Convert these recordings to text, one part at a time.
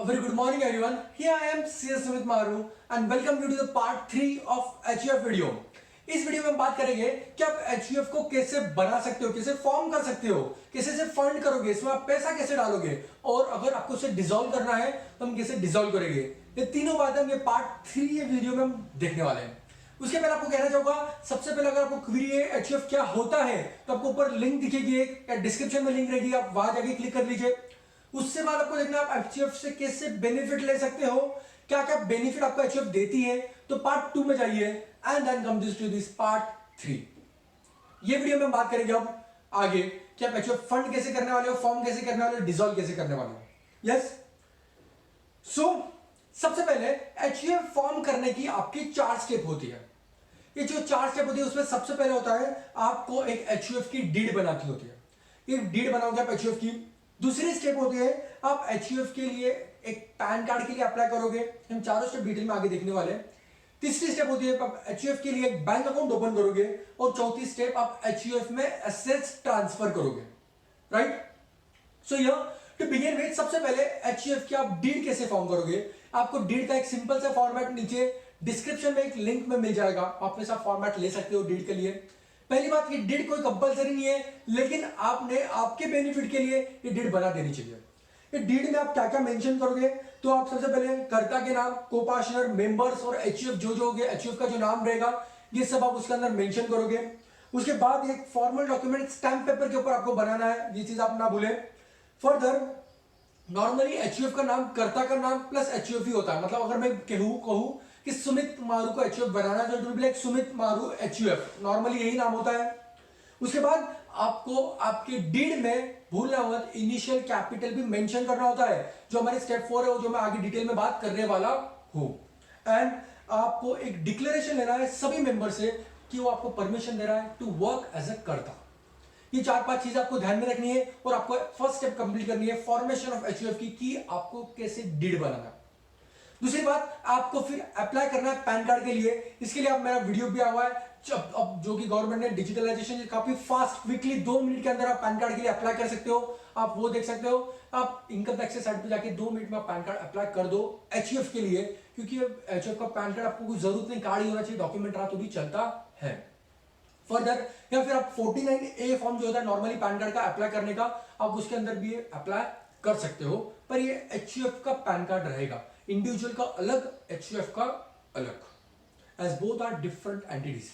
very good morning everyone. Here I am CS Sumit Maru and welcome you to the part 3 of HUF video. इस video में हम बात करेंगे कि आप HUF को कैसे बना सकते हो, कैसे फॉर्म कर सकते हो, कैसे से फंड करोगे, इसमें आप पैसा कैसे डालोगे और अगर आपको इसे डिसॉल्व करना है तो हम कैसे डिसॉल्व करेंगे। ये तीनों बातें हम ये पार्ट 3 ये वीडियो में हम देखने वाले हैं। उसके पहले आपको कहना चाहूंगा, सबसे पहले अगर आपको क्वेरी है HUF क्या होता है तो आपको ऊपर लिंक दिखेगी एक या डिस्क्रिप्शन में लिंक रहेगी, आप वहां जाके क्लिक कर लीजिए। उससे बाद आपको देखना आप HUF से कैसे बेनिफिट ले सकते हो, क्या क्या बेनिफिट आपको HUF देती है, तो पार्ट 2 में जाइए and then come to this part 3। ये वीडियो में हम बात करेंगे अब आगे कि आप HUF फंड कैसे करने वाले हो, फॉर्म कैसे करने वाले हो, डिसॉल्व कैसे करने वाले हो। यस, सो सबसे पहले HUF फॉर्म करने की आपकी 4 स्टेप होती है। ये जो 4 स्टेप होती है उसमें सबसे पहले होता है आपको एक HUF की डीड बनानी होती है। ये डीड बनाओगे आप HUF की। दूसरी स्टेप होती है आप HUF के लिए एक पैन कार्ड के लिए अप्लाई करोगे। हम चारों स्टेप डिटेल में आगे देखने वाले हैं। तीसरी स्टेप होती है आप HUF के लिए एक बैंक अकाउंट ओपन करोगे और चौथी स्टेप आप HUF में एसेट्स ट्रांसफर करोगे। Right, so to begin with सबसे पहले HUF की आप डीड कैसे फॉर्म करोगे। आपको डीड का एक सिंपल सा फॉर्मेट नीचे डिस्क्रिप्शन में एक लिंक में मिल जाएगा, आप अपने साथ फॉर्मेट ले सकते हो डीड के लिए। पहली बात, ये डीड कोई कंपलसरी नहीं है, लेकिन आपने आपके बेनिफिट के लिए ये डीड बना देनी चाहिए। ये डीड में आप क्या क्या मेंशन करोगे, तो आप सबसे पहले कर्ता के नाम, कोपार्टनर, मेंबर्स और HUF जो होगे, HUF का जो नाम रहेगा ये सब आप उसके अंदर मेंशन करोगे। उसके बाद एक फॉर्मल डॉक्यूमेंट स्टैम्प पेपर के ऊपर आपको बनाना है, ये चीज आप ना भूलें। फर्दर नॉर्मली HUF का नाम कर्ता का नाम प्लस HUF ही होता है। मतलब अगर मैं कहूं कि सुमित मारू को HUF बनाना है तो it will be like Sumit मारू HUF, नॉर्मली यही नाम होता है। उसके बाद आपको आपके डीड में भूलना मत इनिशियल कैपिटल भी मेंशन करना होता है, जो हमारे स्टेप 4 है वो जो मैं आगे डिटेल में बात करने वाला हूं। एंड आपको एक डिक्लेरेशन लेना है सभी मेंबर से कि वो आपको परमिशन दे रहा है टू वर्क एज अ कर्ता। ये 4-5 चीज आपको ध्यान में रखनी है और आपको फर्स्ट स्टेप कंप्लीट करनी है फॉर्मेशन ऑफ HUF की कि आपको कैसे डीड बनाना है। दूसरी बात, आपको फिर अप्लाई करना है पैन कार्ड के लिए। इसके लिए आप मेरा वीडियो भी आया हुआ है, अब जो कि गवर्नमेंट ने डिजिटलाइजेशन काफी फास्ट क्विकली 2 मिनट के अंदर आप पैन कार्ड के लिए अप्लाई कर सकते हो, आप वो देख सकते हो। आप इनकम टैक्स के साइट पे जाके 2 मिनट में आप पैन कार्ड अप्लाई कर दो HUF के लिए, क्योंकि HUF का पैन कार्ड आपको कोई जरूरत नहीं, कार्ड ही होना चाहिए, डॉक्यूमेंट रहा तो भी चलता है। फर्दर या फिर आप 49A फॉर्म जो होता है नॉर्मली पैन कार्ड का अप्लाई करने का, आप उसके अंदर भी अप्लाई कर सकते हो, पर ये HUF का पैन कार्ड रहेगा, इंडिविजुअल का अलग, HUF का अलग, as both are different entities.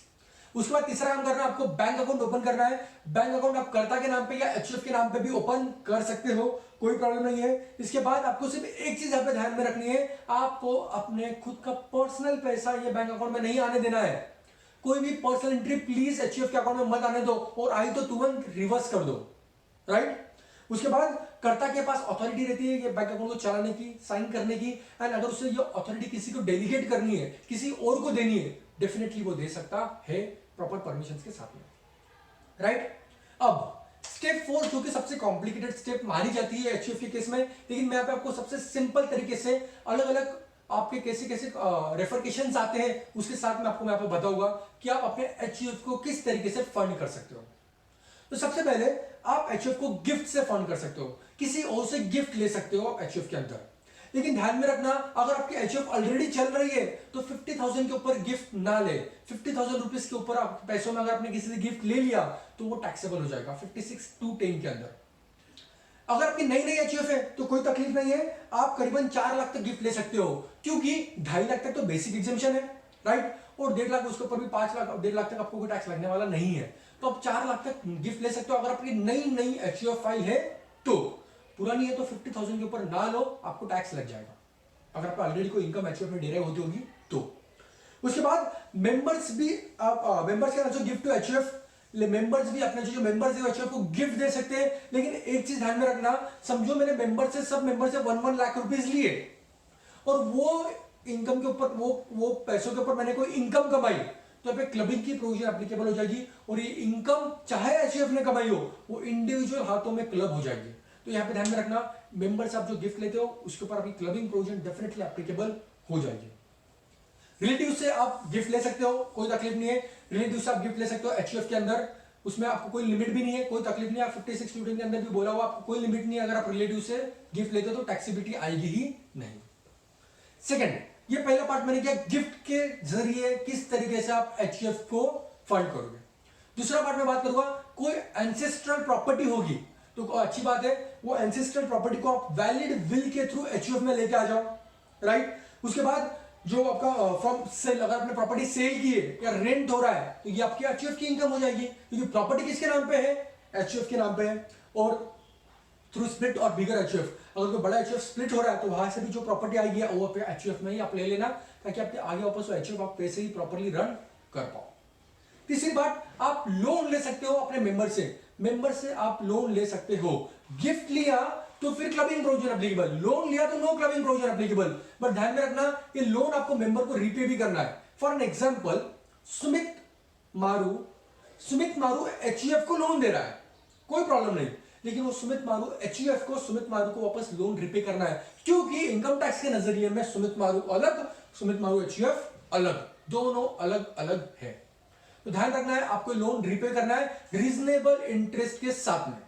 उसके बाद तीसरा काम करना है आपको बैंक अकाउंट ओपन करना है। बैंक अकाउंट आप कर्ता के नाम पे या HUF के नाम पे भी ओपन कर सकते हो, कोई प्रॉब्लम नहीं है। इसके बाद आपको सिर्फ एक चीज यहाँ पे ध्यान में रखनी है, आपको अपने खुद का पर्सनल पैसा ये बैंक अकाउंट में नहीं आने देना है। कोई भी पर्सनल एंट्री प्लीज HUF के अकाउंट में मत आने दो, और आई तो तुरंत रिवर्स कर दो। राइट, उसके बाद कर्ता के पास अथॉरिटी रहती है ये बैंक अकाउंट को चलाने की, साइन करने की, एंड अगर उसे ये अथॉरिटी किसी को डेलीगेट करनी है, किसी और को देनी है, डेफिनेटली वो दे सकता है प्रॉपर परमिशंस के साथ में। राइट, अब स्टेप 4 जो कि सबसे कॉम्प्लिकेटेड स्टेप मानी जाती है HUF के केस में, लेकिन मैं यहाँ पे आपको सबसे सिंपल तरीके से अलग अलग आपके कैसे कैसे रेफरकेशंस आते हैं उसके साथ में आपको मैं यहाँ पे बताऊंगा कि आप अपने HUF को किस तरीके से फंड कर सकते हो। तो सबसे पहले आप HUF को गिफ्ट से फंड कर सकते हो, किसी और से गिफ्ट ले सकते हो HUF के अंदर। लेकिन ध्यान में रखना, अगर आपकी HUF ऑलरेडी चल रही है तो 50,000 के ऊपर गिफ्ट ना ले। 50,000 रुपीज के ऊपर आप पैसों में अगर आपने किसी से गिफ्ट ले लिया तो वो टैक्सेबल हो जाएगा 56(2)(10) के अंदर। अगर आपकी नई नई HUF है तो कोई तकलीफ नहीं है, आप करीबन 4 लाख तक गिफ्ट ले सकते हो, क्योंकि 2.5 लाख तक तो बेसिक एग्जेम्पशन है। राइट, और 1.5 लाख उसके ऊपर भी 5 लाख 1.5 लाख तक आपको कोई टैक्स लगने वाला नहीं है, तो आप 4 लाख तक गिफ्ट ले सकते हो। अगर आपकी नई नई HUF फाइल है तो, पुरानी है तो 50,000 के ऊपर ना लो, आपको टैक्स लग जाएगा अगर आप ऑलरेडी कोई इनकम HUF में डेराइव होती होगी तो। उसके बाद मेंबर्स भी आप मेंबर्स के जो गिफ्ट टू HUF, मेंबर्स भी अपने जो मेंबर्स है HUF को गिफ्ट दे सकते हैं। लेकिन एक चीज ध्यान में रखना, समझो मैंने मेंबर से सब मेंबर से 1 लाख रुपीज लिए और वो इनकम के ऊपर वो पैसों के ऊपर मैंने कोई इनकम कमाई, तो यहाँ पे क्लबिंग की प्रोविजन एप्लीकेबल हो जाएगी, और ये इनकम चाहे HUF ने कमाई हो वो इंडिविजुअल हाथों में क्लब हो जाएगी। तो यहाँ पे ध्यान में रखना, मेंबर से आप जो गिफ्ट लेते हो उसके ऊपर आपकी क्लबिंग प्रोविजन डेफिनेटली एप्लीकेबल हो जाएगी। रिलेटिव से आप गिफ्ट ले सकते हो, कोई तकलीफ नहीं है, रिलेटिव से आप गिफ्ट ले सकते हो HUF के अंदर। उसमें आपको कोई लिमिट भी नहीं है, कोई तकलीफ नहीं है। 56 स्टूडेंट के अंदर भी बोला हुआ आपको कोई लिमिट नहीं है, अगर आप रिलेटिव से गिफ्ट लेते हो तो टैक्सेबिलिटी आएगी ही नहीं। सेकंड, ये पहला पार्ट मैंने किया गिफ्ट के जरिए किस तरीके से आप एचयूएफ को फंड करोगे। दूसरा पार्ट में बात करूंगा कोई एंसेस्ट्रल प्रॉपर्टी होगी तो अच्छी बात है, वो एंसेस्ट्रल प्रॉपर्टी को आप वैलिड विल के थ्रू एचयूएफ में लेके आ जाओ, राइट। उसके बाद जो आपका फ्रॉम सेल, अगर आपने प्रॉपर्टी सेल की है या रेंट हो रहा है तो ये आपकी एचयूएफ की इनकम हो जाएगी, क्योंकि प्रॉपर्टी किसके नाम पे है, एचयूएफ के नाम पे है। और थ्रू स्प्लिट और बिगर एचयूएफ, अगर कोई बड़ा एचयूएफ स्प्लिट हो रहा है तो वहां से भी जो प्रॉपर्टी आएगी वो पे एचयूएफ में ही आप ले लेना, ताकि आपके आगे वापस एचयूएफ आप पैसे ही प्रॉपर्ली रन कर पाओ। तीसरी बात, आप लोन ले सकते हो अपने मेंबर से आप लोन ले सकते हो। गिफ्ट लिया तो फिर क्लबिंग प्रोविजन एप्लीकेबल, लोन लिया तो no clubbing provision applicable. But ध्यान में रखना ये लोन आपको मेंबर को रीपे भी करना है। फॉर एन एग्जांपल, सुमित मारू एचयूएफ को लोन दे रहा है, कोई प्रॉब्लम नहीं, लेकिन वो सुमित मारू को वापस लोन रीपे करना है, क्योंकि इनकम टैक्स के नजरिए में सुमित मारू अलग, सुमित मारू एचयूएफ अलग, दोनों अलग अलग है। तो ध्यान रखना है आपको लोन रीपे करना है रीजनेबल इंटरेस्ट के साथ में।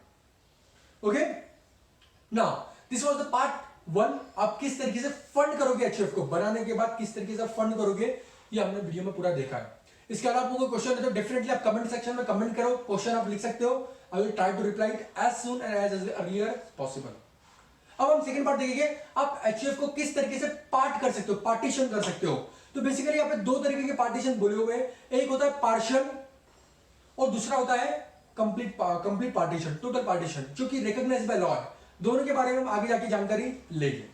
Okay, now this was the part 1, आप किस तरीके से फंड करोगे एचयूएफ को, बनाने के बाद किस तरीके से फंड करोगे ये हमने वीडियो में पूरा देखा है। इसके अलावा आपको कोई क्वेश्चन है तो डेफिनेटली आप कमेंट सेक्शन में कमेंट करो, क्वेश्चन आप लिख सकते हो, I will try to reply it as soon and as earlier possible. अब हम सेकंड पार्ट देखेंगे, आप एचयूएफ को किस तरीके से पार्ट कर सकते हो, पार्टीशन कर सकते हो। तो बेसिकली यहाँ पे दो तरीके के पार्टीशन बोले हुए हैं, एक होता है पार्शियल और दूसरा होता है कंप्लीट पार्टीशन, टोटल पार्टीशन, जो कि रिकॉग्नाइज्ड बाय लॉ है। दोनों के बारे में हम आगे जाके जानकारी लेंगे।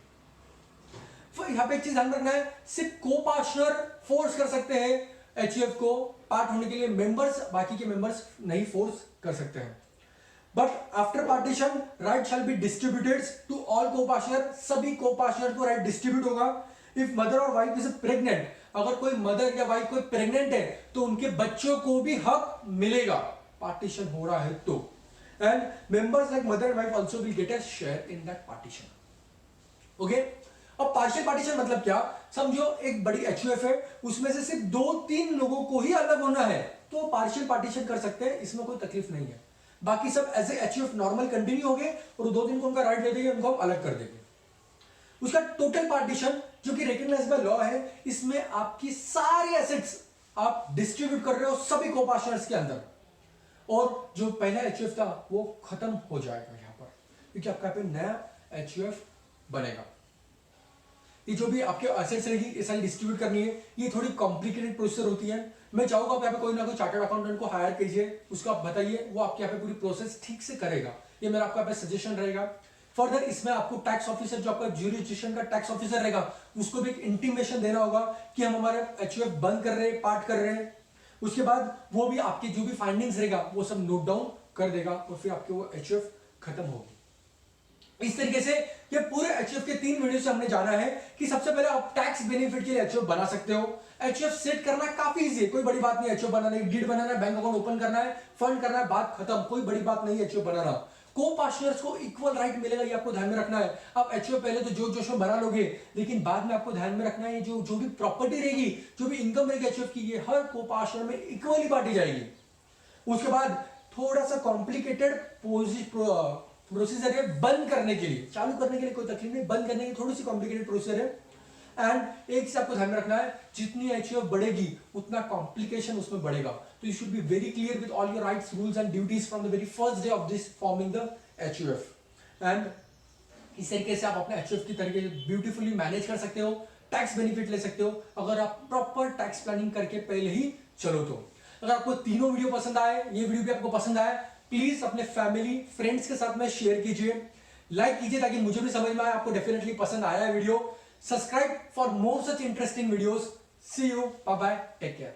यहाँ पे एक चीज ध्यान रखना है, सिर्फ को पार्टनर फोर्स कर सकते हैं एचयूएफ को पार्ट होने के लिए, मेंबर्स, बाकी के मेंबर्स नहीं फोर्स कर सकते हैं। But after partition right shall be distributed to all को पार्टनर, सभी को पार्टनर को राइट डिस्ट्रीब्यूट होगा। इफ मदर और वाइफ इज प्रेग्नेंट, अगर कोई मदर या वाइफ कोई प्रेग्नेंट है तो उनके बच्चों को भी हक मिलेगा, पार्टीशन हो रहा है तो। And members like mother and wife also will get a share in that partition. Okay, अब पार्शियल पार्टीशन मतलब क्या, समझो एक बड़ी एचयूएफ है, उसमें से सिर्फ 2-3 लोगों को ही अलग होना है तो पार्शियल पार्टीशन कर सकते हैं, इसमें कोई तकलीफ नहीं है। बाकी सब as a HUF normal continue हो गए और 2-3 को उनका राइट दे देंगे, उनको हम अलग कर देंगे। उसका टोटल पार्टीशन जो कि रिकॉग्नाइज्ड बाय लॉ है, इसमें आपकी सारी एसेट्स आप डिस्ट्रीब्यूट कर रहे हो सभी को पार्टनर्स के अंदर, और जो पहला एचयूएफ था वो खत्म हो जाएगा यहां पर, क्योंकि आपका पे नया एचयूएफ बनेगा। ये जो भी आपके एसेट्स रहेगी ये सारी डिस्ट्रीब्यूट करनी है, ये थोड़ी कॉम्प्लिकेटेड प्रोसेस होती है। मैं चाहूंगा आप यहाँ पे कोई ना कोई चार्टर्ड अकाउंटेंट को हायर कीजिए, उसको आप बताइए, वो आपके यहाँ पे पूरी प्रोसेस ठीक से करेगा, ये मेरा आपका पे सजेशन रहेगा। फर्दर इसमें आपको टैक्स ऑफिसर, जो आपका ज्यूरिडिक्शन का टैक्स ऑफिसर रहेगा, उसको भी एक इंटीमेशन देना होगा कि हम हमारे एचयूएफ बंद कर रहे हैं, पार्ट कर रहे हैं। उसके बाद वो भी आपके जो भी फाइंडिंग्स रहेगा वो सब नोट डाउन कर देगा और फिर आपके वो एचयूएफ खत्म होगी। इस तरीके से ये पूरे एचयूएफ के 3 वीडियो से हमने जाना है कि सबसे पहले आप टैक्स बेनिफिट के लिए एचयूएफ बना सकते हो। एचयूएफ सेट करना काफी इजी है, कोई बड़ी बात नहीं है एचयूएफ बनाने की, डीड बनाना है, बैंक अकाउंट ओपन करना है, फंड करना है, बात खत्म, कोई बड़ी बात नहीं है एचयूएफ बनाना। को पार्टनर्स को इक्वल राइट मिलेगा, ये आपको ध्यान में रखना है। आप एचयूएफ पहले तो जोश में बना लोगे, लेकिन बाद में आपको ध्यान में रखना है जो भी प्रॉपर्टी रहेगी, जो भी इनकम रहेगी एचयूएफ की, ये हर को पार्टनर में इक्वली बांटी जाएगी। उसके बाद थोड़ा सा कॉम्प्लिकेटेड प्रोसीजर है बंद करने के लिए, चालू करने के लिए कोई तकलीफ नहीं, बंद करने की थोड़ी सी कॉम्प्लिकेटेड प्रोसीजर है। एंड एक चीज आपको ध्यान में रखना है, जितनी एचयूएफ बढ़ेगी उतना कॉम्प्लिकेशन उसमें बढ़ेगा, तो you should be very clear with all your rights, rules and duties from the very first day of this forming the HUF. And इस तरीके से आप अपने एचयूएफ की तरीके से ब्यूटीफुली मैनेज कर सकते हो, टैक्स बेनिफिट ले सकते हो, अगर आप प्रॉपर टैक्स प्लानिंग करके पहले ही चलो तो। अगर आपको तीनों वीडियो पसंद आए, ये वीडियो भी आपको पसंद आए, प्लीज अपने फैमिली फ्रेंड्स के साथ में शेयर कीजिए, लाइक कीजिए, ताकि मुझे भी समझ में आए आपको डेफिनेटली पसंद आया है video. Subscribe for more such interesting videos. See you, bye bye, take care.